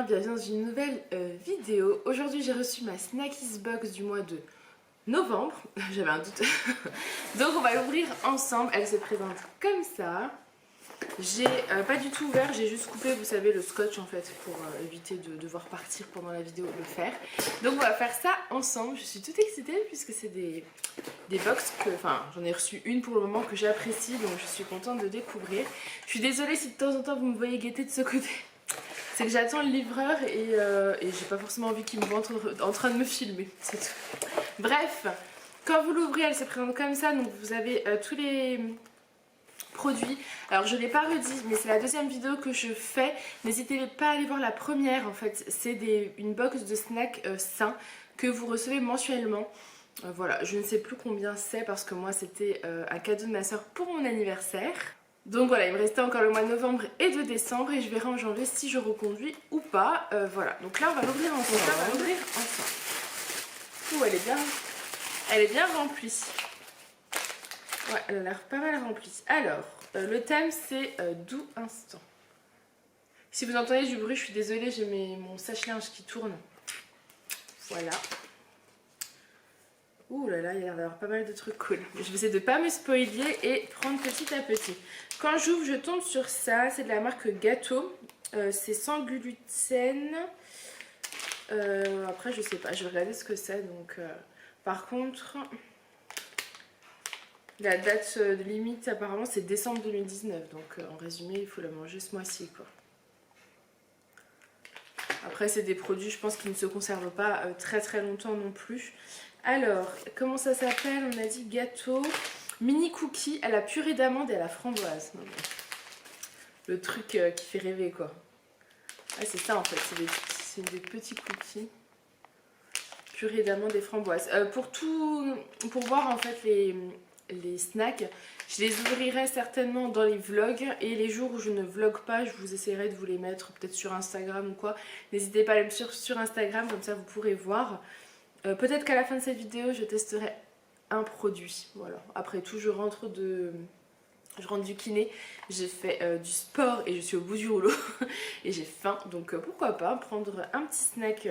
bienvenue dans une nouvelle vidéo. Aujourd'hui j'ai reçu ma Snackies Box du mois de novembre, j'avais un doute. Donc on va l'ouvrir ensemble, elle se présente comme ça. J'ai pas du tout ouvert, j'ai juste coupé, vous savez, le scotch en fait pour éviter de devoir partir pendant la vidéo le faire. Donc on va faire ça ensemble, je suis toute excitée puisque c'est des box que, enfin j'en ai reçu une pour le moment que j'apprécie, donc je suis contente de découvrir. Je suis désolée si de temps en temps vous me voyez guetter de ce côté. C'est que j'attends le livreur et j'ai pas forcément envie qu'il me voit en train de me filmer, c'est tout. Bref, quand vous l'ouvrez, elle se présente comme ça, donc vous avez tous les produits. Alors je l'ai pas redit, mais c'est la deuxième vidéo que je fais. N'hésitez pas à aller voir la première en fait. C'est une box de snacks sains que vous recevez mensuellement. Voilà, je ne sais plus combien c'est parce que moi c'était un cadeau de ma soeur pour mon anniversaire. Donc voilà, il me restait encore le mois de novembre et de décembre et je verrai en janvier si je reconduis ou pas. Voilà, donc là on va l'ouvrir ensemble. Ouh, elle est bien remplie. Ouais, elle a l'air pas mal remplie. Alors, le thème c'est doux instant. Si vous entendez du bruit, je suis désolée, j'ai mon sèche-linge qui tourne. Voilà. Ouh là là, il y a l'air d'avoir pas mal de trucs cool. Je vais essayer de pas me spoiler et prendre petit à petit. Quand j'ouvre, je tombe sur ça. C'est de la marque Gâteau. C'est sans gluten. Après, je sais pas. Je vais regarder ce que c'est. Donc, par contre, la date de limite, apparemment, c'est décembre 2019. Donc, en résumé, il faut la manger ce mois-ci, quoi. Après, c'est des produits, je pense, qui ne se conservent pas très très longtemps non plus. Alors, comment ça s'appelle? On a dit gâteau mini cookie à la purée d'amande et à la framboise. Non, le truc qui fait rêver, quoi. Ah, c'est ça en fait, c'est des petits cookies. Purée d'amande et framboise. Pour voir en fait les snacks, je les ouvrirai certainement dans les vlogs et les jours où je ne vlog pas, je vous essaierai de vous les mettre peut-être sur Instagram ou quoi. N'hésitez pas à aller me suivre sur Instagram, comme ça vous pourrez voir. Peut-être qu'à la fin de cette vidéo, je testerai un produit. Voilà. Après tout, je rentre du kiné, j'ai fait du sport et je suis au bout du rouleau et j'ai faim. Donc pourquoi pas prendre un petit snack,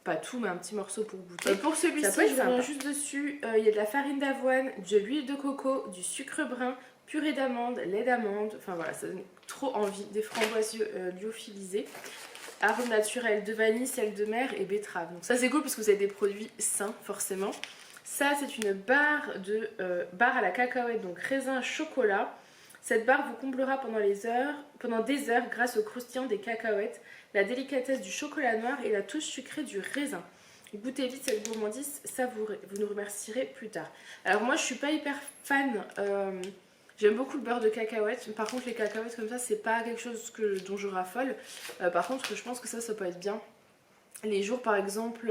pas tout, mais un petit morceau pour goûter. Pour celui-ci, je reviens juste dessus. Il y a de la farine d'avoine, de l'huile de coco, du sucre brun, purée d'amande, lait d'amande. Enfin voilà, ça donne trop envie. Des framboises lyophilisées. Arôme naturel de vanille, sel de mer et betterave. Donc ça c'est cool parce que vous avez des produits sains forcément. Ça c'est une barre barre à la cacahuète, donc raisin chocolat. Cette barre vous comblera pendant des heures grâce au croustillant des cacahuètes, la délicatesse du chocolat noir et la touche sucrée du raisin. Goûtez vite cette gourmandise savourée, vous nous remercierez plus tard. Alors moi je suis pas hyper fan. J'aime beaucoup le beurre de cacahuète, par contre les cacahuètes comme ça c'est pas quelque chose dont je raffole. Par contre je pense que ça peut être bien. Les jours par exemple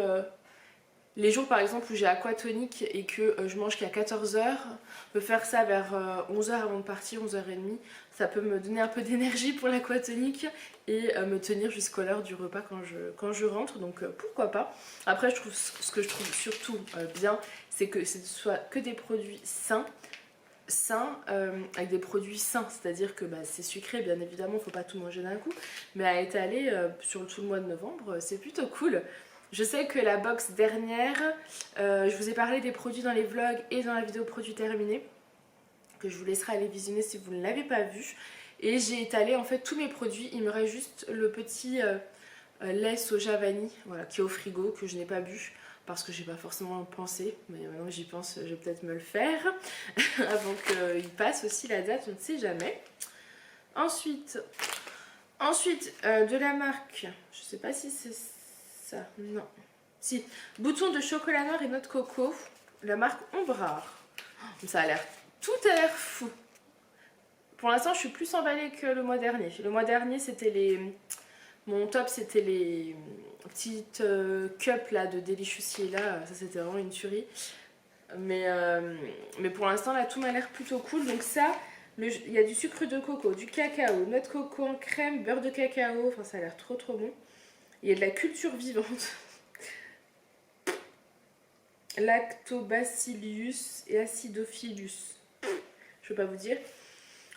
où j'ai aquatonique et que je mange qu'à 14 h, me faire ça vers 11 h avant de partir, 11 h 30, ça peut me donner un peu d'énergie pour l'aquatonique et me tenir jusqu'à l'heure du repas quand je rentre, donc pourquoi pas. Après ce que je trouve surtout bien, c'est que ce soit que des produits sains avec des produits sains, c'est-à-dire que c'est sucré bien évidemment, faut pas tout manger d'un coup, mais à étaler sur tout le mois de novembre, c'est plutôt cool. Je sais que la box dernière, je vous ai parlé des produits dans les vlogs et dans la vidéo produits terminés, que je vous laisserai aller visionner si vous ne l'avez pas vu, et j'ai étalé en fait tous mes produits. Il me reste juste le petit lait soja vanille, voilà, qui est au frigo, que je n'ai pas bu parce que j'ai pas forcément pensé, mais maintenant que j'y pense, je vais peut-être me le faire avant qu'il passe aussi la date, on ne sait jamais. Ensuite de la marque, je sais pas si c'est ça, non, si, bouton de chocolat noir et noix de coco, la marque Ombrard. Ça a l'air, tout a l'air fou. Pour l'instant je suis plus emballée que le mois dernier. Le mois dernier c'était mon top, c'était les petites cups là de Delicious là, ça c'était vraiment une tuerie. Mais pour l'instant là tout m'a l'air plutôt cool. Donc ça, il y a du sucre de coco, du cacao, noix de coco en crème, beurre de cacao, enfin ça a l'air trop bon. Il y a de la culture vivante, Lactobacillus et Acidophilus, je peux pas vous dire.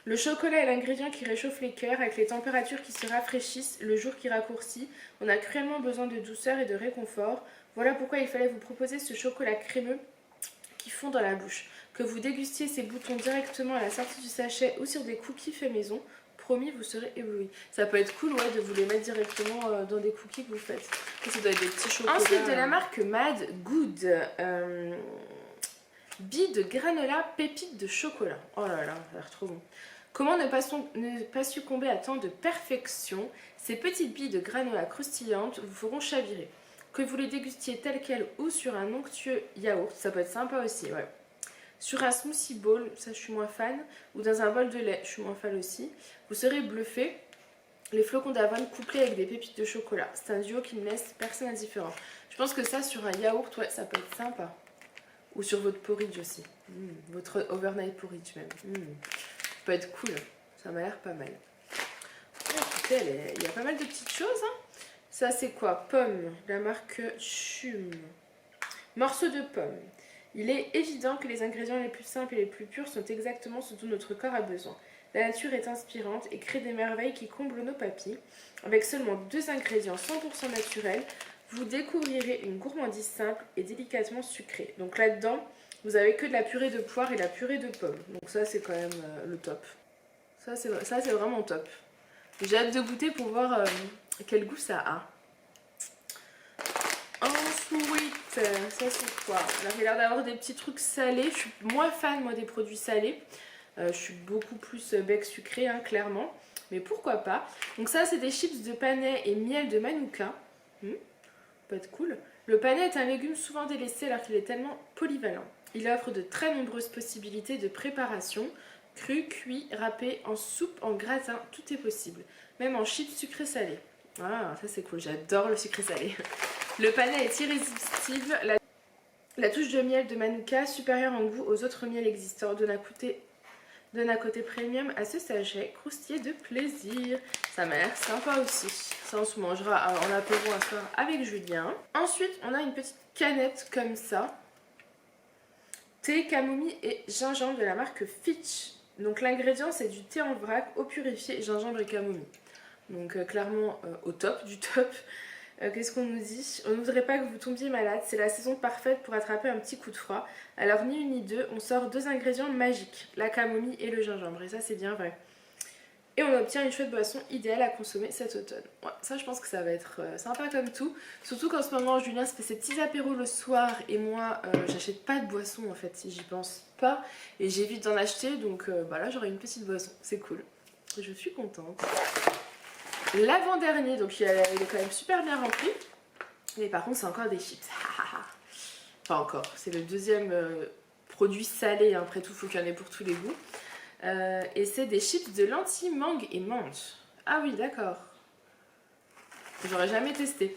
Le chocolat est l'ingrédient qui réchauffe les cœurs avec les températures qui se rafraîchissent, le jour qui raccourcit. On a cruellement besoin de douceur et de réconfort. Voilà pourquoi il fallait vous proposer ce chocolat crémeux qui fond dans la bouche. Que vous dégustiez ces boutons directement à la sortie du sachet ou sur des cookies faits maison, promis, vous serez ébloui. Ça peut être cool, ouais, de vous les mettre directement dans des cookies que vous faites. Ça doit être des petits chocolats. Ensuite, de la marque Mad Good. Billes de granola pépites de chocolat. Oh là là, ça a l'air trop bon. Comment ne pas succomber à tant de perfection? Ces petites billes de granola croustillantes vous feront chavirer. Que vous les dégustiez telles quelles ou sur un onctueux yaourt, ça peut être sympa aussi, ouais. Sur un smoothie bowl, ça je suis moins fan, ou dans un bol de lait, je suis moins fan aussi, vous serez bluffé. Les flocons d'avoine couplés avec des pépites de chocolat. C'est un duo qui ne laisse personne indifférent. Je pense que ça sur un yaourt, ouais, ça peut être sympa. Ou sur votre porridge aussi. Votre overnight porridge même. Ça peut être cool. Ça m'a l'air pas mal. Écoutez, il y a pas mal de petites choses. Hein. Ça c'est quoi? Pomme, la marque Chum. Morceau de pomme. Il est évident que les ingrédients les plus simples et les plus purs sont exactement ce dont notre corps a besoin. La nature est inspirante et crée des merveilles qui comblent nos papilles. Avec seulement 2 ingrédients 100% naturels, vous découvrirez une gourmandise simple et délicatement sucrée. Donc là-dedans, vous avez que de la purée de poire et de la purée de pommes. Donc ça, c'est quand même le top. Ça, c'est vraiment top. J'ai hâte de goûter pour voir quel goût ça a. Ensuite, ça c'est quoi? Là, j'ai l'air d'avoir des petits trucs salés. Je suis moins fan, moi, des produits salés. Je suis beaucoup plus bec sucré, hein, clairement. Mais pourquoi pas. Donc ça, c'est des chips de panais et miel de manuka. Peut être cool. Le panais est un légume souvent délaissé alors qu'il est tellement polyvalent. Il offre de très nombreuses possibilités de préparation. Cru, cuit, râpé, en soupe, en gratin, tout est possible. Même en chips sucré salé. Ah, ça c'est cool, j'adore le sucré salé. Le panais est irrésistible. La touche de miel de manuka, supérieure en goût aux autres miels existants, donne un côté premium à ce sachet croustillé de plaisir. Ça m'a l'air sympa aussi. Ça on se mangera en apéro un soir avec Julien. Ensuite on a une petite canette comme ça. Thé, camomille et gingembre de la marque Fitch. Donc l'ingrédient c'est du thé en vrac, eau purifiée, gingembre et camomille. Donc clairement au top du top. Qu'est-ce qu'on nous dit? On ne voudrait pas que vous tombiez malade, c'est la saison parfaite pour attraper un petit coup de froid. Alors ni une ni deux, on sort 2 ingrédients magiques, la camomille et le gingembre, et ça c'est bien vrai. Et on obtient une chouette boisson idéale à consommer cet automne. Ouais, ça je pense que ça va être sympa comme tout. Surtout qu'en ce moment Julien se fait ses petits apéros le soir et moi j'achète pas de boisson en fait si j'y pense pas. Et j'évite d'en acheter donc bah là j'aurai une petite boisson, c'est cool. Je suis contente. L'avant-dernier, donc il est quand même super bien rempli. Mais par contre c'est encore des chips. Enfin encore, c'est le deuxième produit salé, hein. Après tout il faut qu'il y en ait pour tous les goûts. Et c'est des chips de lentilles, mangue et menthe. Ah oui d'accord. J'aurais jamais testé.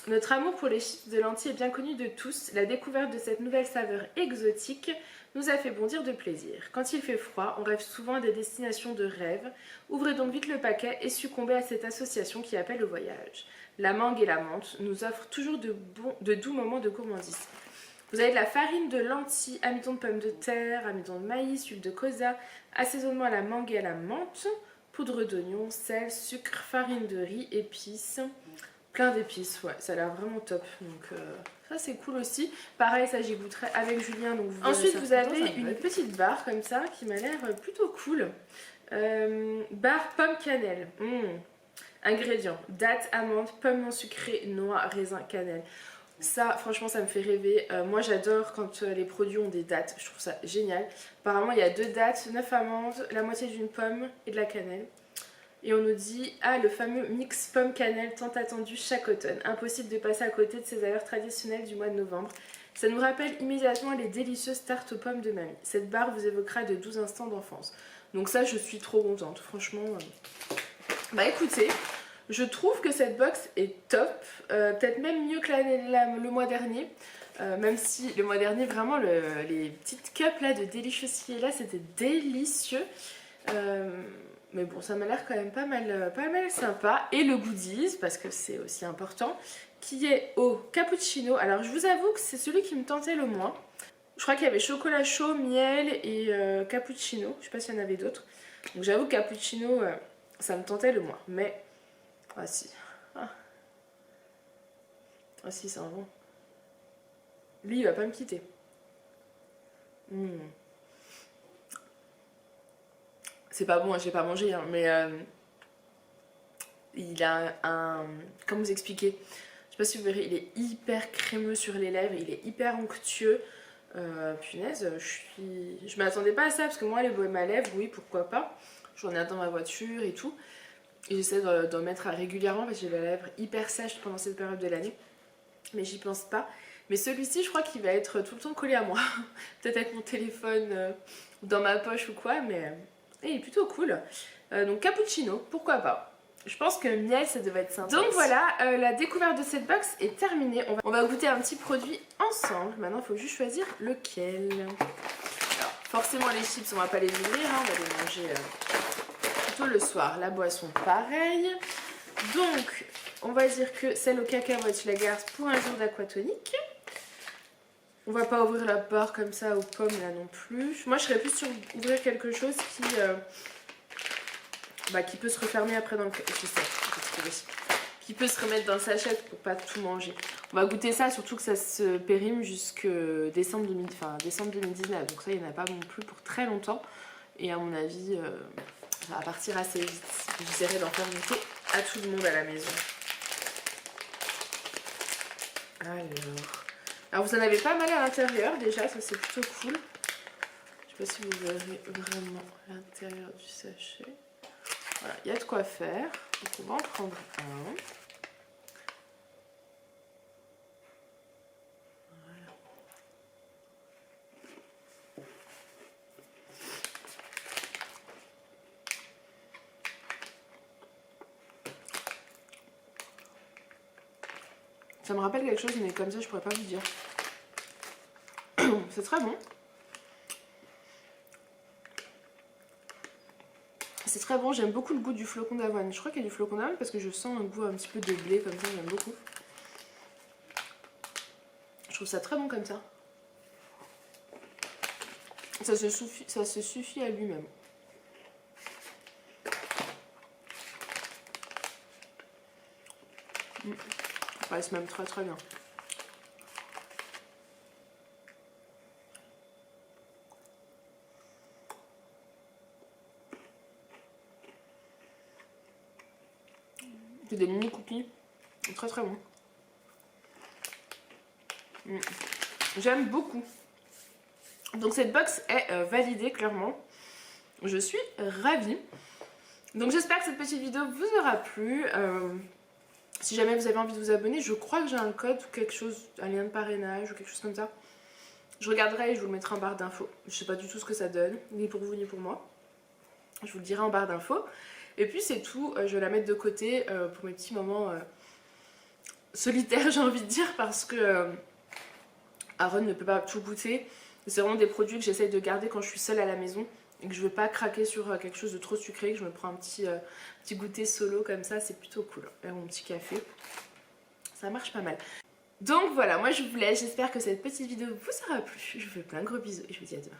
Notre amour pour les chips de lentilles est bien connu de tous. La découverte de cette nouvelle saveur exotique nous a fait bondir de plaisir. Quand il fait froid, on rêve souvent à des destinations de rêve. Ouvrez donc vite le paquet et succombez à cette association qui appelle au voyage. La mangue et la menthe nous offrent toujours de doux moments de gourmandise. Vous avez de la farine de lentilles, amidon de pommes de terre, amidon de maïs, huile de colza, assaisonnement à la mangue et à la menthe, poudre d'oignon, sel, sucre, farine de riz, épices... Plein d'épices, ouais, ça a l'air vraiment top. Donc ça c'est cool aussi. Pareil, ça j'y goûterai avec Julien. Donc ensuite vous avez une petite barre comme ça qui m'a l'air plutôt cool. Barre pomme cannelle. Ingrédients: dattes, amandes, pommes non sucrées, noix, raisin, cannelle. Ça franchement ça me fait rêver. Moi j'adore quand les produits ont des dattes. Je trouve ça génial. Apparemment il y a 2 dattes, 9 amandes, la moitié d'une pomme et de la cannelle. Et on nous dit, ah le fameux mix pomme-cannelle tant attendu chaque automne. Impossible de passer à côté de ces saveurs traditionnelles du mois de novembre. Ça nous rappelle immédiatement les délicieuses tartes aux pommes de mamie. Cette barre vous évoquera de doux instants d'enfance. Donc ça je suis trop contente, franchement. Bah écoutez, je trouve que cette box est top. Peut-être même mieux que le mois dernier. Même si le mois dernier vraiment les petites cups là de Delicious là c'était délicieux. Mais bon, ça m'a l'air quand même pas mal sympa. Et le goodies, parce que c'est aussi important, qui est au cappuccino. Alors je vous avoue que c'est celui qui me tentait le moins. Je crois qu'il y avait chocolat chaud, miel et cappuccino. Je sais pas s'il y en avait d'autres. Donc j'avoue cappuccino, ça me tentait le moins. Mais, ah si. Ah, ah si, c'est un bon. Lui, il va pas me quitter. C'est pas bon, j'ai pas mangé, hein, mais il a un... Comment vous expliquer? Je sais pas si vous verrez, il est hyper crémeux sur les lèvres, il est hyper onctueux. Punaise, je m'attendais pas à ça parce que moi, les baumes à lèvres, oui, pourquoi pas. J'en ai un dans ma voiture et tout. Et j'essaie d'en mettre régulièrement parce que j'ai la lèvre hyper sèche pendant cette période de l'année. Mais j'y pense pas. Mais celui-ci, je crois qu'il va être tout le temps collé à moi. Peut-être avec mon téléphone dans ma poche ou quoi, mais il est plutôt cool. Donc cappuccino, pourquoi pas. Je pense que miel, ça devait être sympa. Donc voilà, la découverte de cette box est terminée. On va goûter un petit produit ensemble. Maintenant, il faut juste choisir lequel. Alors, forcément, les chips, on va pas les ouvrir, hein, on va les manger plutôt le soir. La boisson, pareil. Donc, on va dire que celle au cacahuètes, je la garde pour un jour d'aquatonique. On va pas ouvrir la barre comme ça aux pommes là non plus. Moi, je serais plus sur ouvrir quelque chose qui peut se refermer après dans le... Je sais, qui peut se remettre dans le sachet pour pas tout manger. On va goûter ça, surtout que ça se périme jusque décembre 2019. Donc ça, il n'y en a pas non plus pour très longtemps. Et à mon avis, ça va partir assez vite. J'essaierai d'en faire goûter à tout le monde à la maison. Alors vous en avez pas mal à l'intérieur déjà, ça c'est plutôt cool. Je sais pas si vous verrez vraiment l'intérieur du sachet. Voilà, il y a de quoi faire. Donc on va en prendre un. Voilà. Ça me rappelle quelque chose, mais comme ça je pourrais pas vous dire. C'est très bon. C'est très bon, j'aime beaucoup le goût du flocon d'avoine. Je crois qu'il y a du flocon d'avoine parce que je sens un goût un petit peu de blé comme ça, j'aime beaucoup. Je trouve ça très bon comme ça. Ça se suffit à lui-même. Ça passe même très très bien. C'est des mini cookies. Très très bon. J'aime beaucoup. Donc cette box est validée clairement. Je suis ravie. Donc j'espère que cette petite vidéo vous aura plu. Si jamais vous avez envie de vous abonner, je crois que j'ai un code ou quelque chose, un lien de parrainage ou quelque chose comme ça. Je regarderai et je vous le mettrai en barre d'infos. Je sais pas du tout ce que ça donne, ni pour vous ni pour moi. Je vous le dirai en barre d'infos. Et puis c'est tout, je vais la mettre de côté pour mes petits moments solitaires, j'ai envie de dire, parce que Aaron ne peut pas tout goûter. C'est vraiment des produits que j'essaye de garder quand je suis seule à la maison et que je veux pas craquer sur quelque chose de trop sucré, que je me prends un petit goûter solo comme ça, c'est plutôt cool. Et mon petit café, ça marche pas mal. Donc voilà, moi je vous laisse, j'espère que cette petite vidéo vous aura plu. Je vous fais plein de gros bisous et je vous dis à demain.